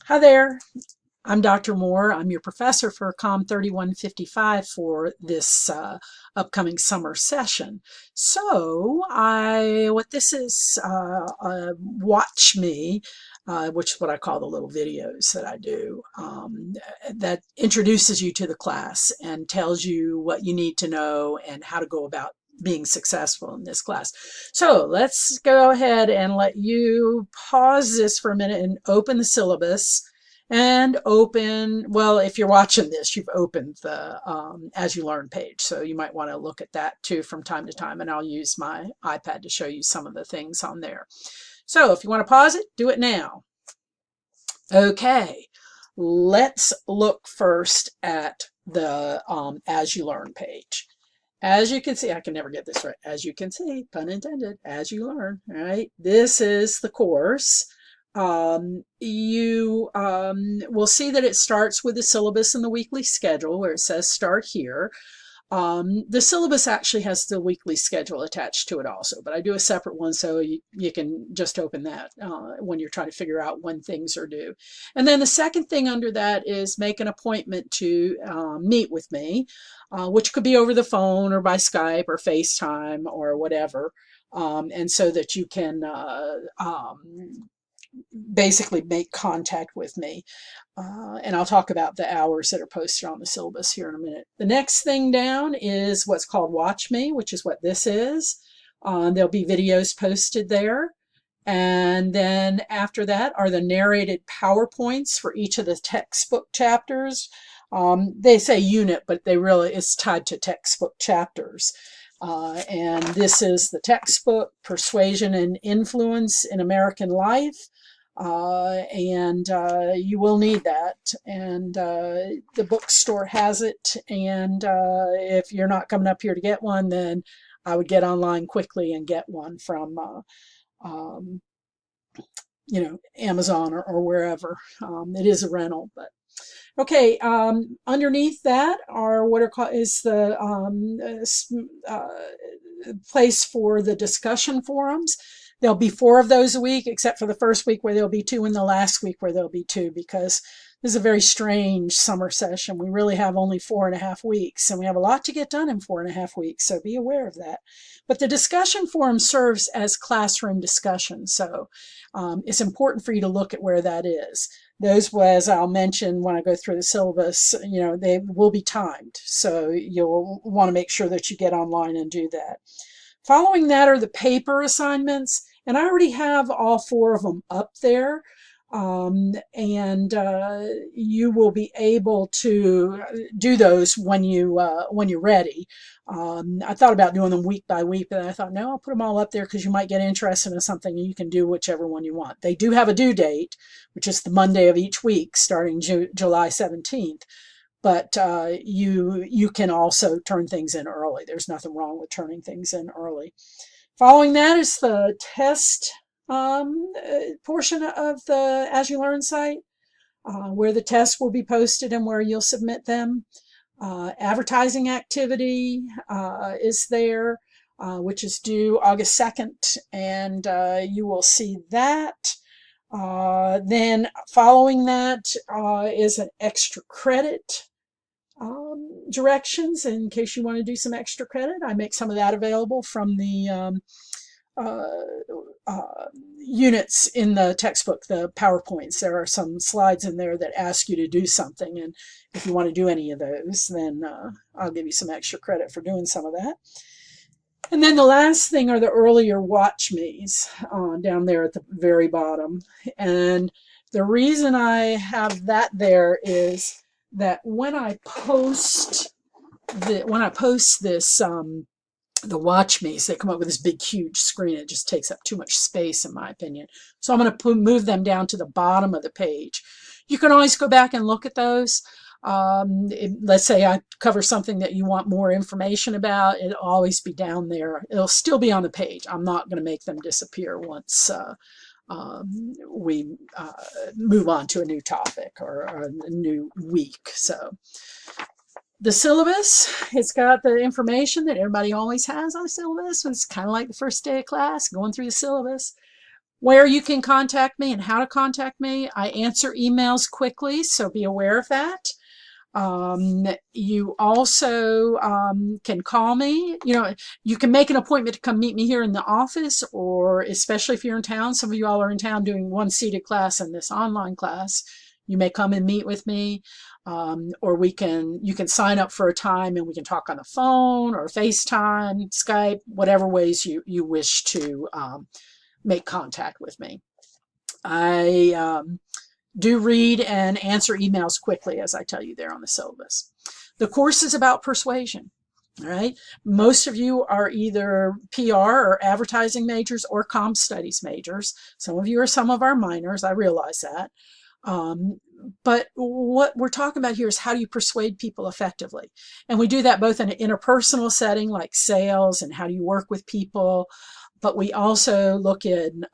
Hi there, I'm Dr. Moore. I'm your professor for COM 3155 for this upcoming summer session. So, what this is, Watch Me, which is what I call the little videos that I do, that introduces you to the class and tells you what you need to know and how to go about being successful in this class. So let's go ahead and let you pause this for a minute and open the syllabus and open, well, if you're watching this, you've opened the As You Learn page. So you might want to look at that too from time to time. And I'll use my iPad to show you some of the things on there. So if you want to pause it, do it now. Okay, let's look first at the As You Learn page. As you can see, I can never get this right. As you can see, pun intended, as you learn, all right? This is the course. You will see that it starts with the syllabus and the weekly schedule where it says start here. The syllabus actually has the weekly schedule attached to it also, but I do a separate one so you can just open that when you're trying to figure out when things are due. And then the second thing under that is make an appointment to meet with me, which could be over the phone or by Skype or FaceTime or whatever. And so that you can basically make contact with me. And I'll talk about the hours that are posted on the syllabus here in a minute. The next thing down is what's called Watch Me, which is what this is. There'll be videos posted there. And then after that are the narrated PowerPoints for each of the textbook chapters. They say unit, but it's tied to textbook chapters. And this is the textbook, Persuasion and Influence in American Life. You will need that, and the bookstore has it, and if you're not coming up here to get one, then I would get online quickly and get one from Amazon or wherever. It is a rental, but okay. Underneath that are what are called is the place for the discussion forums. There'll be 4 of those a week, except for the first week where there'll be 2 and the last week where there'll be 2, because this is a very strange summer session. We really have only 4.5 weeks, and we have a lot to get done in 4.5 weeks, so be aware of that. But the discussion forum serves as classroom discussion, so it's important for you to look at where that is. Those, as I'll mention when I go through the syllabus, they will be timed, so you'll want to make sure that you get online and do that. Following that are the paper assignments, and I already have all 4 of them up there, you will be able to do those when you're ready. I thought about doing them week by week, but I thought, no, I'll put them all up there because you might get interested in something and you can do whichever one you want. They do have a due date, which is the Monday of each week starting July 17th. But you can also turn things in early. There's nothing wrong with turning things in early. Following that is the test portion of the As You Learn site, where the tests will be posted and where you'll submit them. Advertising activity is there, which is due August 2nd, and you will see that. Then following that is an extra credit directions in case you want to do some extra credit. I make some of that available from the units in the textbook, the PowerPoints. There are some slides in there that ask you to do something, and if you want to do any of those, then I'll give you some extra credit for doing some of that. And then the last thing are the earlier Watch Me's down there at the very bottom. And the reason I have that there is that when I post this, the Watch Me's, they come up with this big, huge screen. It just takes up too much space, in my opinion. So I'm going to move them down to the bottom of the page. You can always go back and look at those. Let's say I cover something that you want more information about, it'll always be down there. It'll still be on the page. I'm not going to make them disappear once we move on to a new topic or a new week. So the syllabus, it's got the information that everybody always has on a syllabus. It's kind of like the first day of class, going through the syllabus. Where you can contact me and how to contact me. I answer emails quickly, so be aware of that. You also can call me. You can make an appointment to come meet me here in the office, or especially if you're in town. Some of you all are in town doing one seated class and this online class. You may come and meet with me, or you can sign up for a time and we can talk on the phone or FaceTime, Skype, whatever ways you wish to make contact with me. I do read and answer emails quickly, as I tell you there on the syllabus. The course is about persuasion. All right. Most of you are either PR or advertising majors or comm studies majors. Some of you are some of our minors. I realize that. But what we're talking about here is how do you persuade people effectively? And we do that both in an interpersonal setting like sales and how do you work with people. But we also look in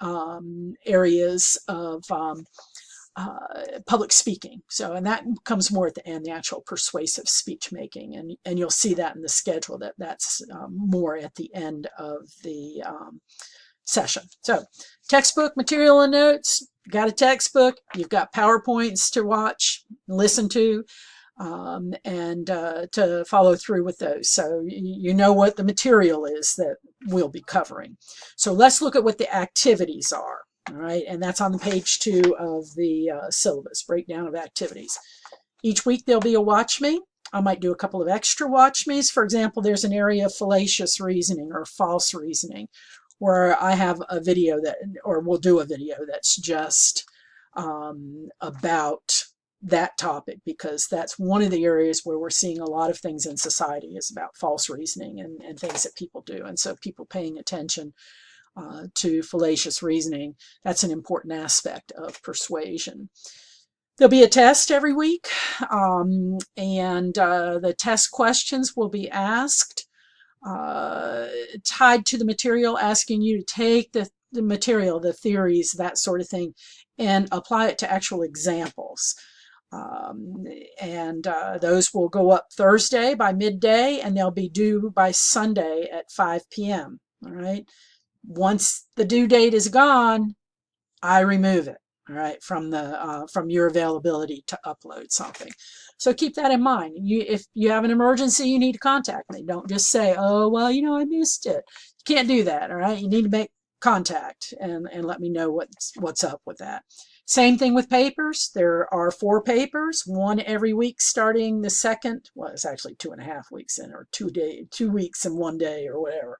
areas of public speaking. And that comes more at the end, the actual persuasive speech making. And you'll see that in the schedule that's more at the end of the session. So textbook, material and notes. You got a textbook, you've got PowerPoints to watch, listen to, and to follow through with those. So you know what the material is that we'll be covering. So let's look at what the activities are. All right, and that's on page 2 of the syllabus, breakdown of activities. Each week there'll be a watch me. I might do a couple of extra watch me's. For example, there's an area of fallacious reasoning or false reasoning where I have a video we'll do a video that's just about that topic, because that's one of the areas where we're seeing a lot of things in society is about false reasoning and things that people do. And so people paying attention to fallacious reasoning, that's an important aspect of persuasion. There'll be a test every week, and the test questions will be asked tied to the material, asking you to take the material, the theories, that sort of thing, and apply it to actual examples. Those will go up Thursday by midday, and they'll be due by Sunday at 5 p.m. All right. Once the due date is gone, I remove it. All right, from your availability to upload something. So keep that in mind. If you have an emergency, you need to contact me. Don't just say, "Oh, well, I missed it." You can't do that. All right, you need to make contact and let me know what's up with that. Same thing with papers. There are 4 papers, one every week starting the second. Well, it's actually 2.5 weeks in, or 2 weeks and 1 day, or whatever.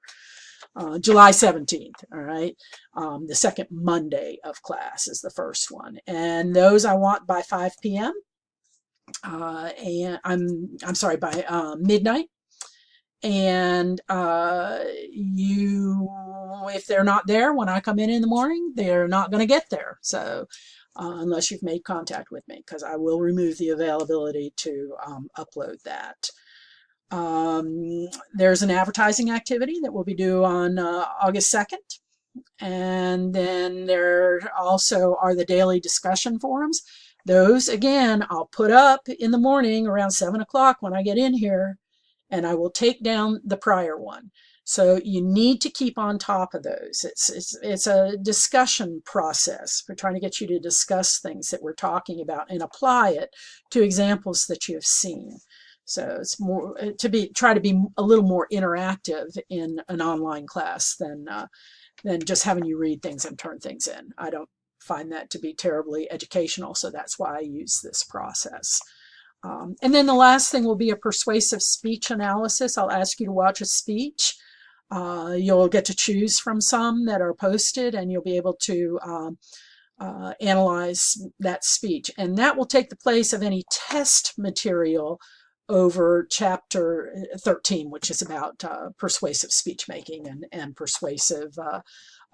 July 17th, all right? The second Monday of class is the first one. And those I want by 5 p.m. And I'm sorry, by midnight. And if they're not there when I come in the morning, they're not going to get there. So unless you've made contact with me, because I will remove the availability to upload that. There's an advertising activity that will be due on August 2nd. And then there also are the daily discussion forums. Those, again, I'll put up in the morning around 7 o'clock when I get in here, and I will take down the prior one. So you need to keep on top of those. It's a discussion process. We're trying to get you to discuss things that we're talking about and apply it to examples that you have seen. So it's more try to be a little more interactive in an online class than just having you read things and turn things in. I don't find that to be terribly educational, so that's why I use this process. And then the last thing will be a persuasive speech analysis. I'll ask you to watch a speech. You'll get to choose from some that are posted, and you'll be able to analyze that speech. And that will take the place of any test material over chapter 13, which is about persuasive speech making and persuasive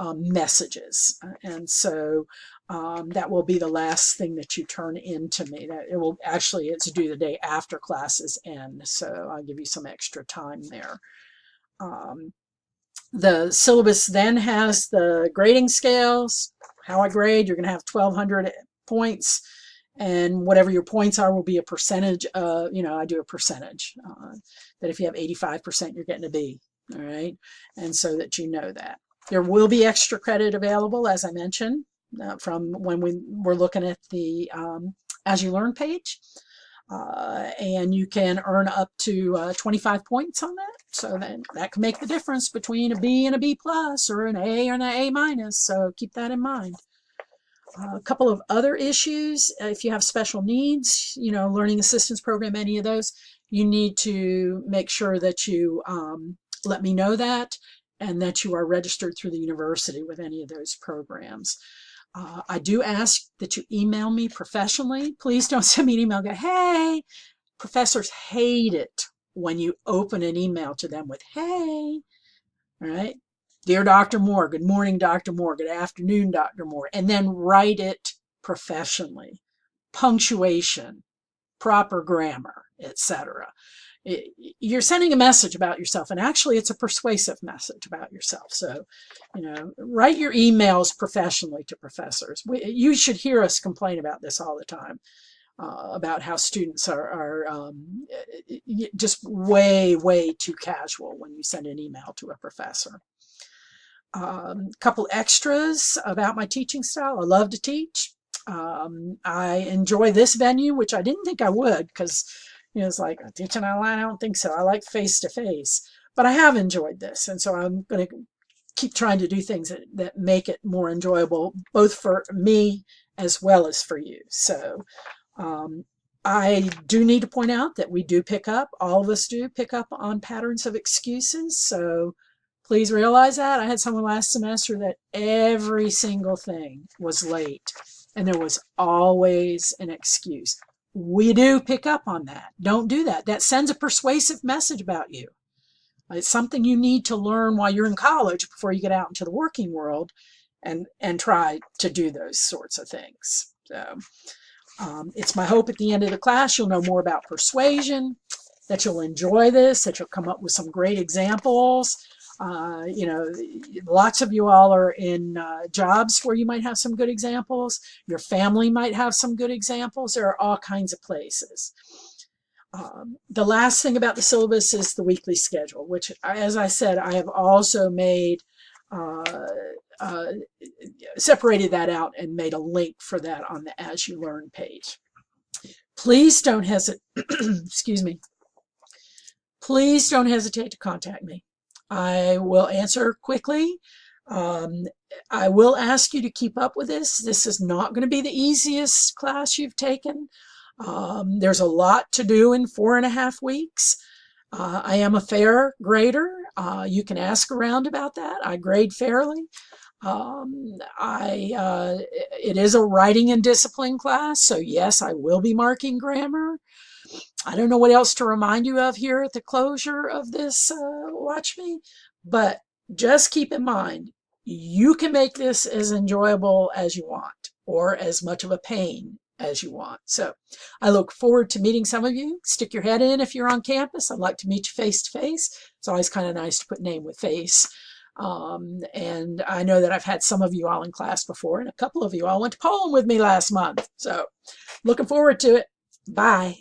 messages. And so that will be the last thing that you turn in to me. It's due the day after classes end, so I'll give you some extra time there. The syllabus then has the grading scales, how I grade. You're going to have 1,200 points. And whatever your points are will be a percentage. I do a percentage. That if you have 85%, you're getting a B. All right. And so that you know that. There will be extra credit available, as I mentioned, from when we were looking at the As You Learn page. And you can earn up to 25 points on that. So that can make the difference between a B and a B plus, or an A and an A minus. So keep that in mind. A couple of other issues: if you have special needs, learning assistance program, any of those, you need to make sure that you let me know that, and that you are registered through the university with any of those programs. I do ask that you email me professionally. Please don't send me an email and go, hey. Professors hate it when you open an email to them with, hey. All right. Dear Dr. Moore, good morning, Dr. Moore, good afternoon, Dr. Moore, and then write it professionally. Punctuation, proper grammar, etc. You're sending a message about yourself, and actually it's a persuasive message about yourself. So, write your emails professionally to professors. You should hear us complain about this all the time, about how students are just way, way too casual when you send an email to a professor. Couple extras about my teaching style. I love to teach. I enjoy this venue, which I didn't think I would, because it's like teaching online. I don't think so. I like face-to-face, but I have enjoyed this, and so I'm going to keep trying to do things that make it more enjoyable, both for me as well as for you. So I do need to point out that we do pick up, all of us do pick up on patterns of excuses. So please realize that. I had someone last semester that every single thing was late, and there was always an excuse. We do pick up on that. Don't do that. That sends a persuasive message about you. It's something you need to learn while you're in college before you get out into the working world and try to do those sorts of things. So it's my hope at the end of the class you'll know more about persuasion, that you'll enjoy this, that you'll come up with some great examples. Lots of you all are in jobs where you might have some good examples. Your family might have some good examples. There are all kinds of places. The last thing about the syllabus is the weekly schedule, which, as I said, I have also made, separated that out and made a link for that on the As You Learn page. Please don't hesitate, excuse me. Please don't hesitate to contact me. I will answer quickly. I will ask you to keep up with this. This is not going to be the easiest class you've taken. There's a lot to do in 4.5 weeks. I am a fair grader. You can ask around about that. I grade fairly. It is a writing and discipline class, so yes, I will be marking grammar. I don't know what else to remind you of here at the closure of this Watch Me, but just keep in mind, you can make this as enjoyable as you want, or as much of a pain as you want. So I look forward to meeting some of you. Stick your head in if you're on campus. I'd like to meet you face to face. It's always kind of nice to put name with face. And I know that I've had some of you all in class before, and a couple of you all went to Poland with me last month. So looking forward to it. Bye.